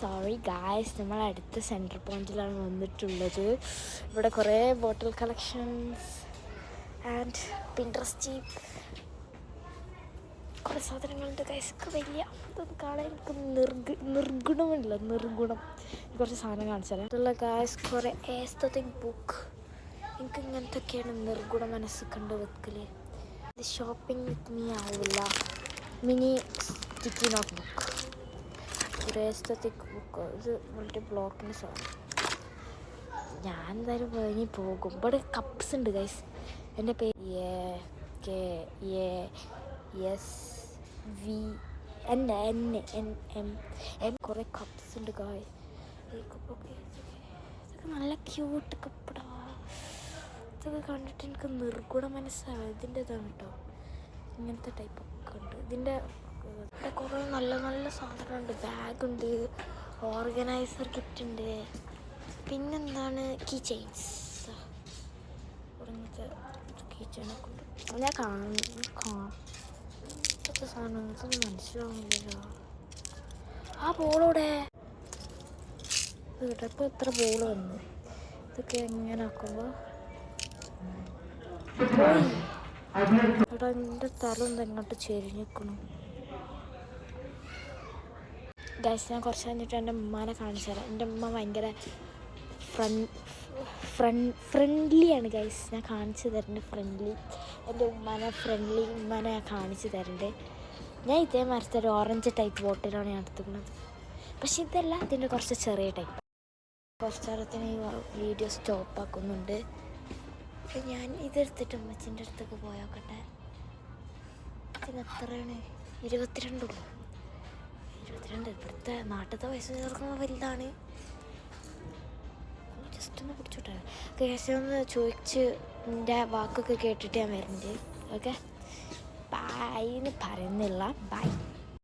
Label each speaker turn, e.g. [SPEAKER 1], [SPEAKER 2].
[SPEAKER 1] Sorry guys, നമ്മൾ അടുത്ത centre പോയിന്റിലാണ് വന്നിട്ടുള്ളത്. ഇവിടെ കുറേ ബോട്ടിൽ കളക്ഷൻസ് ആൻഡ് പിൻട്രസ്റ്റ് കുറേ സാധനങ്ങളുണ്ട് ഗൈസ്. ഒക്കെ വലിയ ഇതൊന്നും കാണാൻ എനിക്ക് നിർഗുണം കുറച്ച് സാധനം കാണിച്ചാലേ ഇതുള്ള ഗായ്സ്. കുറേ എസ്തറ്റിക് ബുക്ക്, എനിക്ക് ഇങ്ങനത്തൊക്കെയാണ് നിർഗുണ മനസ്സ് കണ്ട് വെക്കല്. ഇത് ഷോപ്പിംഗ് വിത്ത് മീ ആവില്ല. മിനി സ്റ്റിക്കി നോട്ട് ബുക്ക്, ഒരു എസ്തറ്റിക് ബുക്ക്. ഇത് മൾട്ടി ബ്ലോക്കിൻ്റെ സാധനം. ഞാൻ എന്തായാലും കഴിഞ്ഞ് പോകും. ഇവിടെ കപ്സ് ഉണ്ട് ഗൈസ്. എൻ്റെ പേര് KASVN കുറേ കപ്സ് ഉണ്ട് ഗായ്. ഇതൊക്കെ നല്ല ക്യൂട്ട് കപ്പടാ. ഇതൊക്കെ കണ്ടിട്ട് എനിക്ക് നിർഗുണ മനസ്സാണ്. ഇതിൻ്റെ ഇതാണ് കേട്ടോ, ഇങ്ങനത്തെ ടൈപ്പൊക്കെ ഉണ്ട്. ഇതിൻ്റെ ഇവിടെ കുറേ നല്ല നല്ല സാധനമുണ്ട്. ബാഗുണ്ട്, ഓർഗനൈസർ കിറ്റ് ഉണ്ട്, പിന്നെന്താണ് കീ ചെയിൻസ്. ഇങ്ങനത്തെ കീ ചെയിനൊക്കെ ഉണ്ട്. ഞാൻ ഇതൊക്കെ സാധനം ഇതൊന്നും മനസ്സിലാവുന്നില്ലല്ലോ. ആ ബോളോടെ കേട്ടോ, ഇപ്പോൾ ഇത്ര ബോള് വന്നു. ഇതൊക്കെ എങ്ങനെ ആക്കുമ്പോൾ എടാ, എൻ്റെ തല ഒന്ന് എങ്ങോട്ട് ചെരിഞ്ഞിക്കണം ഗൈസ്. ഞാൻ കുറച്ച് കഴിഞ്ഞിട്ട് എൻ്റെ ഉമ്മാനെ കാണിച്ചു തരാം. എൻ്റെ ഉമ്മ ഭയങ്കര ഫ്രണ്ട്ലിയാണ് ഗൈസ്. ഞാൻ കാണിച്ചു തരുന്നുണ്ട് ഫ്രണ്ട്ലി. എൻ്റെ ഉമ്മാനെ ഞാൻ കാണിച്ചു തരുന്നുണ്ട്. ഞാൻ ഇതേ മരത്തെ ഒരു ഓറഞ്ച് ടൈപ്പ് ബോട്ടിലാണ് ഞാൻ എടുത്തിരിക്കുന്നത്. പക്ഷെ ഇതല്ല, ഇതിൻ്റെ കുറച്ച് ചെറിയ ടൈപ്പ്. കുറച്ച് നേരത്തിന് ഈ വീഡിയോ സ്റ്റോപ്പ് ആക്കുന്നുണ്ട്. അപ്പം ഞാൻ ഇതെടുത്തിട്ട് അമ്മച്ചിൻ്റെ അടുത്തൊക്കെ പോയോക്കട്ടെ. ഇതിന് എത്രയാണ്? 22 ഉള്ളൂ. 22. ഇവിടുത്തെ നാട്ടിലത്തെ പൈസ ചേർക്കുമ്പോൾ വലുതാണ്. ജസ്റ്റ് ഒന്ന് പിടിച്ചോട്ടെ. കേസ് ഒന്ന് ചോദിച്ച് എൻ്റെ വാക്കൊക്കെ കേട്ടിട്ട് ഞാൻ വരുന്നുണ്ട്. ഓക്കെ, ബൈ എന്ന് പറയുന്നില്ല. ബൈ.